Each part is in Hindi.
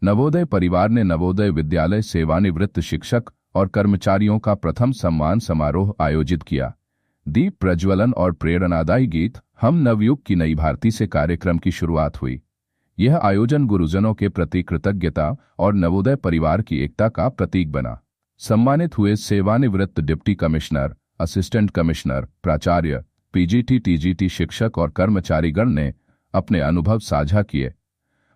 नवोदय परिवार ने नवोदय विद्यालय सेवानिवृत्त शिक्षक और कर्मचारियों का प्रथम सम्मान समारोह आयोजित किया। दीप प्रज्वलन और प्रेरणादायी गीत हम नवयुग की नई भारती से कार्यक्रम की शुरुआत हुई। यह आयोजन गुरुजनों के प्रति कृतज्ञता और नवोदय परिवार की एकता का प्रतीक बना। सम्मानित हुए सेवानिवृत्त डिप्टी कमिश्नर, असिस्टेंट कमिश्नर, प्राचार्य, पीजीटी, टीजीटी शिक्षक और कर्मचारीगण ने अपने अनुभव साझा किए।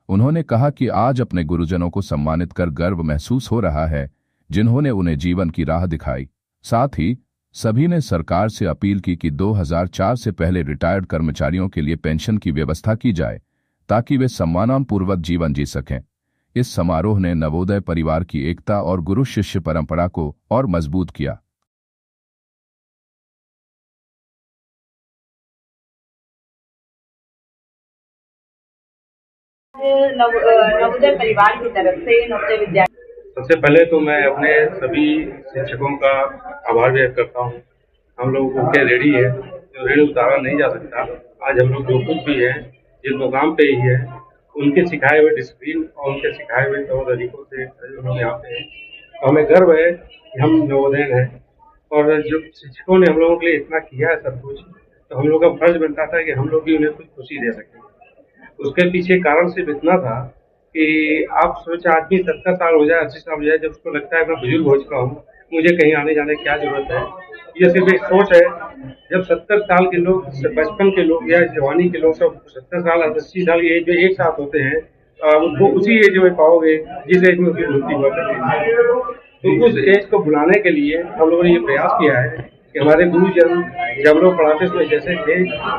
उन्होंने कहा कि आज अपने गुरुजनों को सम्मानित कर गर्व महसूस हो रहा है, जिन्होंने उन्हें जीवन की राह दिखाई। साथ ही सभी ने सरकार से अपील की कि 2004 से पहले रिटायर्ड कर्मचारियों के लिए पेंशन की व्यवस्था की जाए, ताकि वे सम्मानपूर्वक जीवन जी सकें। इस समारोह ने नवोदय परिवार की एकता और गुरु शिष्य परंपरा को और मजबूत किया। नवोदय परिवार की तरफ से नवोदय विद्यालय, सबसे पहले तो मैं अपने सभी शिक्षकों का आभार व्यक्त करता हूँ। हम लोग उनके रेडी है, जो रेडी उतारा नहीं जा सकता। आज हम लोग जो कुछ भी है, जिस मुकाम पे ही है, उनके सिखाए हुए डिसिप्लिन और उनके सिखाए हुए तौर तरीकों से हम लोग यहाँ पे हैं। तो हमें गर्व है कि हम नवोदय हैं, और जो शिक्षकों ने हम लोगों के लिए इतना किया है सब कुछ, तो हम लोग का फर्ज बनता था कि हम लोग भी उन्हें कुछ खुशी दे सकें। उसके पीछे कारण सिर्फ इतना था कि आप सोच, आदमी 70 साल हो जाए, 80 साल हो जाए, जब उसको लगता है मैं बुजुर्ग हो चुका हूँ, मुझे कहीं आने जाने की क्या जरूरत है। ये सिर्फ एक सोच है। जब 70 साल के लोग, 55 के लोग या जवानी के लोग सब 70 साल 80 साल की एज में एक साथ होते हैं, वो उसी एज में पाओगे जिस एज में उसकी मृत्यु हुआ करती है। तो उस एज को बुलाने के लिए हम लोगों ने ये प्रयास किया है कि हमारे गुरुजन जब हम लोग पढ़ाते समय जैसे थे,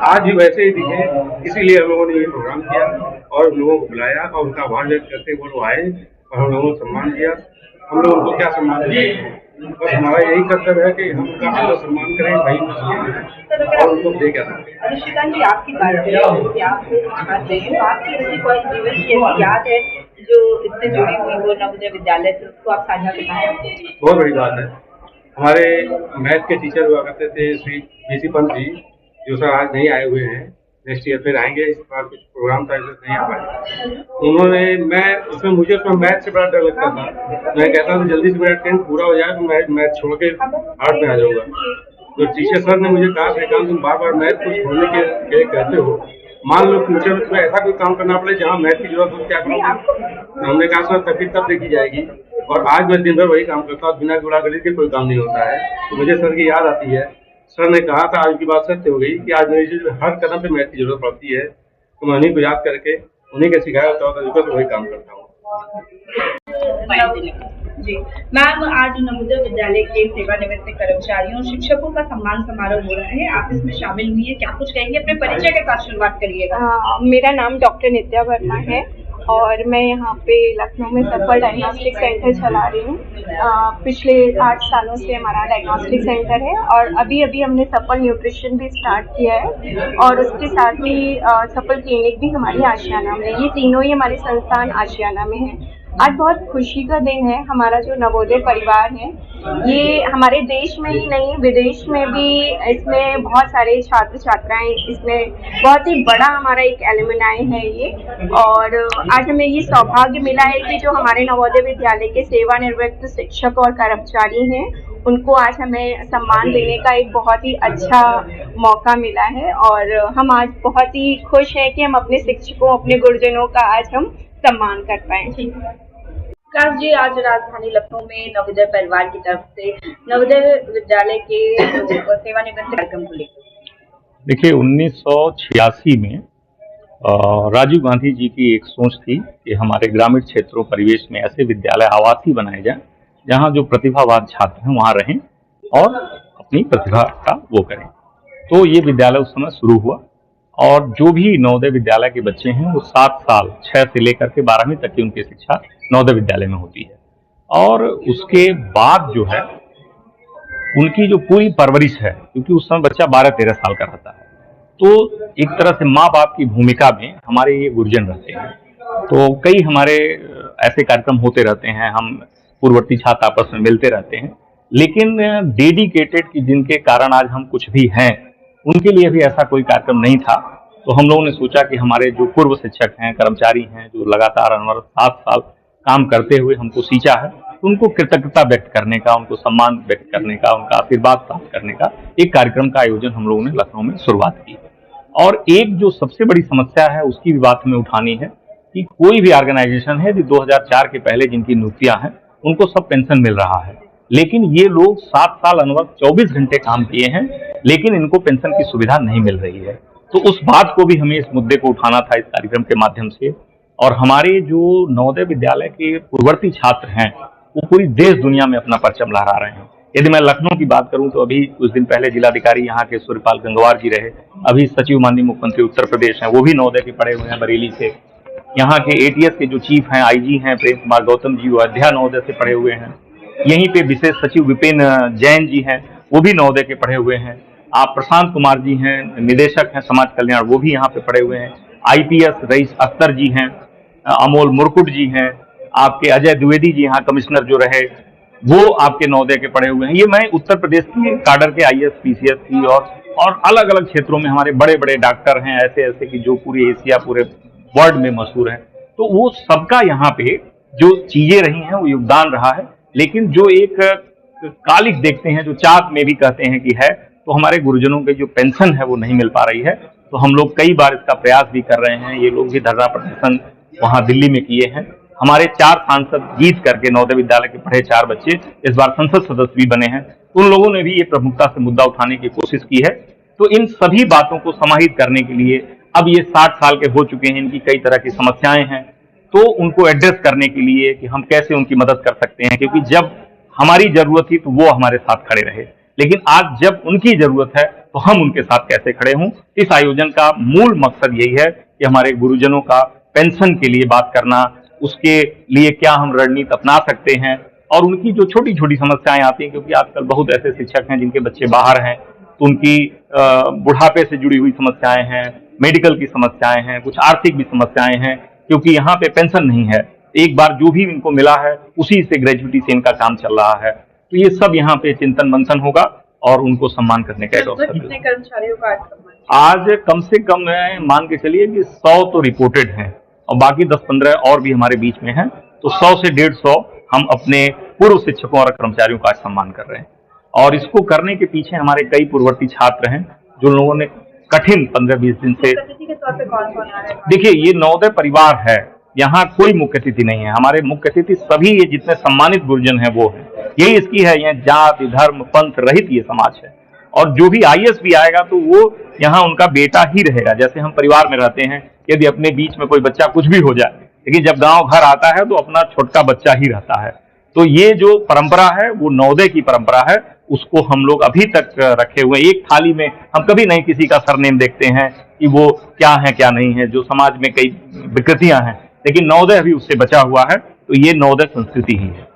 आज भी वैसे ही दिखे। इसीलिए हम लोगों ने ये प्रोग्राम किया और उन लोगों को बुलाया और उनका आभार व्यक्त करते हुए वो आए और हम लोगों ने सम्मान किया। हम लोग उनको क्या सम्मान दें, बस हमारा यही कर्तव्य है कि हम उनका आदर सम्मान करें, वही और उनको दे क्या सकते हैं। श्रीकांत जी, आपकी बात करें कि आप चाहते हैं, आपकी ऐसी कोई जीवन की ऐसी याद है जो इससे जुड़ी हुई हो नवोदय विद्यालय से, उसको आप साझा करना। बहुत बड़ी बात है। हमारे मैथ के टीचर हुआ करते थे श्री बीसी पंत जी, जो सर आज नहीं आए हुए हैं, नेक्स्ट ईयर फिर आएंगे। इस बार कुछ प्रोग्राम था इसलिए नहीं आ पाए। उन्होंने मुझे उसमें मैथ से बड़ा डर लगता था। मैं कहता था जल्दी से मेरा 10th पूरा हो जाए तो मैं मैथ छोड़ के आर्ट में आ जाऊंगा। तो टीचर सर ने मुझे कहा, श्रीकांत तुम बार बार मैथ को छोड़ने के लिए कहते हो, मान लो फ्यूचर में तुम्हें ऐसा कोई काम करना पड़े जहाँ मैथ की जरूरत हो, क्या करोगे। तो हमने कहा सर तभी तब देखी जाएगी। और आज मैं दिन भर वही काम करता हूँ, बिना गुणा गणित के कोई काम नहीं होता है। तो मुझे सर की याद आती है। सर ने कहा था, आज की बात सत्य हो गई कि आज मेरी जीवन में हर कदम पे मैथ की जरूरत पड़ती है। तो मैं उन्हीं को याद करके उन्हीं के सिखाया होता तरीकों से वही काम करता हूँ। जी मैम, आज नवोदय विद्यालय के सेवानिवृत्त कर्मचारियों और शिक्षकों का सम्मान समारोह हो रहा है, आप इसमें शामिल हुई है, क्या कुछ कहेंगे? अपने परिचय के साथ शुरुआत करिएगा। मेरा नाम डॉक्टर नित्या वर्मा है और मैं यहाँ पे लखनऊ में सफल डायग्नोस्टिक सेंटर चला रही हूँ। पिछले 8 सालों से हमारा डायग्नोस्टिक सेंटर है और अभी हमने सफल न्यूट्रिशन भी स्टार्ट किया है और उसके साथ ही सफल क्लिनिक भी हमारी आशियाना में। ये तीनों ही हमारे संस्थान आशियाना में है। आज बहुत खुशी का दिन है। हमारा जो नवोदय परिवार है, ये हमारे देश में ही नहीं विदेश में भी इसमें बहुत सारे छात्र छात्राएं, इसमें बहुत ही बड़ा हमारा एक एलुमनाई है ये। और आज हमें ये सौभाग्य मिला है कि जो हमारे नवोदय विद्यालय के सेवानिवृत्त शिक्षक और कर्मचारी हैं, उनको आज हमें सम्मान देने का एक बहुत ही अच्छा मौका मिला है। और हम आज बहुत ही खुश हैं कि हम अपने शिक्षकों, अपने गुरुजनों का आज हम सम्मान कर पाए। विकास जी, आज राजधानी लखनऊ में नवोदय परिवार की तरफ से नवोदय विद्यालय के सेवानिवृत्त कार्यक्रम को लेकर, देखिए 1986 में राजीव गांधी जी की एक सोच थी कि हमारे ग्रामीण क्षेत्रों परिवेश में ऐसे विद्यालय आवासीय बनाए जाएं जहां जो प्रतिभावान छात्र हैं वहां रहें और अपनी प्रतिभा का वो करें। तो ये विद्यालय उस समय शुरू हुआ और जो भी नवोदय विद्यालय के बच्चे हैं वो 7 साल 6 से लेकर के 12वीं तक की उनकी शिक्षा नवोदय विद्यालय में होती है। और उसके बाद जो है उनकी जो पूरी परवरिश है, क्योंकि उस समय बच्चा 12-13 साल का रहता है, तो एक तरह से माँ बाप की भूमिका में हमारे ये गुरुजन रहते हैं। तो कई हमारे ऐसे कार्यक्रम होते रहते हैं, हम पूर्ववर्ती छात्र आपस में मिलते रहते हैं, लेकिन डेडिकेटेड कि जिनके कारण आज हम कुछ भी हैं, उनके लिए भी ऐसा कोई कार्यक्रम नहीं था। तो हम लोगों ने सोचा कि हमारे जो पूर्व शिक्षक हैं, कर्मचारी हैं, जो लगातार 7 साल काम करते हुए हमको सींचा है, तो उनको कृतज्ञता व्यक्त करने का, उनको सम्मान व्यक्त करने का, उनका आशीर्वाद प्राप्त करने का एक कार्यक्रम का आयोजन हम लोगों ने लखनऊ में शुरुआत की। और एक जो सबसे बड़ी समस्या है उसकी भी बात हमें उठानी है कि कोई भी ऑर्गेनाइजेशन है जो 2004 के पहले जिनकी नियुक्तियां हैं उनको सब पेंशन मिल रहा है, लेकिन ये लोग 7 साल अनुभव 24 घंटे काम किए हैं, लेकिन इनको पेंशन की सुविधा नहीं मिल रही है। तो उस बात को भी हमें इस मुद्दे को उठाना था इस कार्यक्रम के माध्यम से। और हमारे जो नवोदय विद्यालय के पूर्ववर्ती छात्र हैं वो पूरी देश दुनिया में अपना परचम लहरा रहे हैं। यदि मैं लखनऊ की बात करूं तो अभी कुछ दिन पहले जिलाधिकारी यहाँ के सूर्यपाल गंगवार जी रहे, अभी सचिव माननीय मुख्यमंत्री उत्तर प्रदेश हैं, वो भी नवोदय के पढ़े हुए हैं बरेली से। यहाँ के ATS के जो चीफ हैं, IG हैं प्रेम कुमार गौतम जी, वो अयोध्या नवोदय से पढ़े हुए हैं। यहीं पे विशेष सचिव विपिन जैन जी हैं, वो भी नवोदय के पढ़े हुए हैं। आप प्रशांत कुमार जी हैं, निदेशक हैं समाज कल्याण, वो भी यहाँ पे पढ़े हुए हैं। IPS रईस अख्तर जी हैं, अमोल मुरकुट जी हैं, आपके अजय द्विवेदी जी यहाँ कमिश्नर जो रहे, वो आपके नवोदय के पढ़े हुए हैं। ये मैं उत्तर प्रदेश की काडर के IAS PCS की और अलग अलग क्षेत्रों में हमारे बड़े बड़े डॉक्टर हैं ऐसे ऐसे कि जो पूरे एशिया पूरे वर्ल्ड में मशहूर है। तो वो सबका यहाँ पे जो चीजें रही हैं वो योगदान रहा है। लेकिन जो एक कालिक देखते हैं, जो चाक में भी कहते हैं कि है, तो हमारे गुरुजनों की जो पेंशन है वो नहीं मिल पा रही है। तो हम लोग कई बार इसका प्रयास भी कर रहे हैं। ये लोग भी धरना प्रदर्शन वहां दिल्ली में किए हैं। हमारे 4 सांसद जीत करके नवोदय विद्यालय के पढ़े 4 बच्चे इस बार संसद सदस्य भी बने हैं। उन लोगों ने भी ये प्रमुखता से मुद्दा उठाने की कोशिश की है। तो इन सभी बातों को समाहित करने के लिए अब ये 60 साल के हो चुके हैं, इनकी कई तरह की समस्याएं हैं, तो उनको एड्रेस करने के लिए कि हम कैसे उनकी मदद कर सकते हैं, क्योंकि जब हमारी जरूरत थी तो वो हमारे साथ खड़े रहे, लेकिन आज जब उनकी जरूरत है तो हम उनके साथ कैसे खड़े हों। इस आयोजन का मूल मकसद यही है कि हमारे गुरुजनों का पेंशन के लिए बात करना, उसके लिए क्या हम रणनीति अपना सकते हैं, और उनकी जो छोटी छोटी समस्याएं आती हैं, क्योंकि आजकल बहुत ऐसे शिक्षक हैं जिनके बच्चे बाहर हैं, तो उनकी बुढ़ापे से जुड़ी हुई समस्याएं हैं, मेडिकल की समस्याएं हैं, कुछ आर्थिक भी समस्याएं हैं, क्योंकि यहाँ पे पेंशन नहीं है। एक बार जो भी इनको मिला है उसी से ग्रेजुएटी से इनका काम चल रहा है। तो ये सब यहाँ पे चिंतन मंथन होगा और उनको सम्मान करने का एक अवसर मिलेगा। कितने कर्मचारियों का आज कम से कम मान के चलिए कि 100 तो रिपोर्टेड हैं और बाकी 10-15 और भी हमारे बीच में हैं। तो 100 से 150 हम अपने पूर्व शिक्षकों और कर्मचारियों का सम्मान कर रहे हैं। और इसको करने के पीछे हमारे कई पूर्ववर्ती छात्र हैं जो लोगों ने कठिन 15-20 दिन से। अतिथि के तौर पे कौन-कौन आ रहा है? देखिए, ये नवोदय परिवार है, यहाँ कोई मुख्य अतिथि नहीं है। हमारे मुख्य अतिथि सभी ये जितने सम्मानित गुरुजन हैं वो हैं। यही इसकी है, यहाँ जाति धर्म पंथ रहित ये समाज है। और जो भी IAS भी आएगा तो वो यहाँ उनका बेटा ही रहेगा। जैसे हम परिवार में रहते हैं, यदि अपने बीच में कोई बच्चा कुछ भी हो जाए, लेकिन जब गांव घर आता है तो अपना छोटका बच्चा ही रहता है। तो ये जो परंपरा है वो नवोदय की परंपरा है, उसको हम लोग अभी तक रखे हुए। एक थाली में हम कभी नहीं किसी का सरनेम देखते हैं कि वो क्या है क्या नहीं है, जो समाज में कई विकृतियां हैं, लेकिन नवोदय अभी उससे बचा हुआ है। तो ये नवोदय संस्कृति ही है।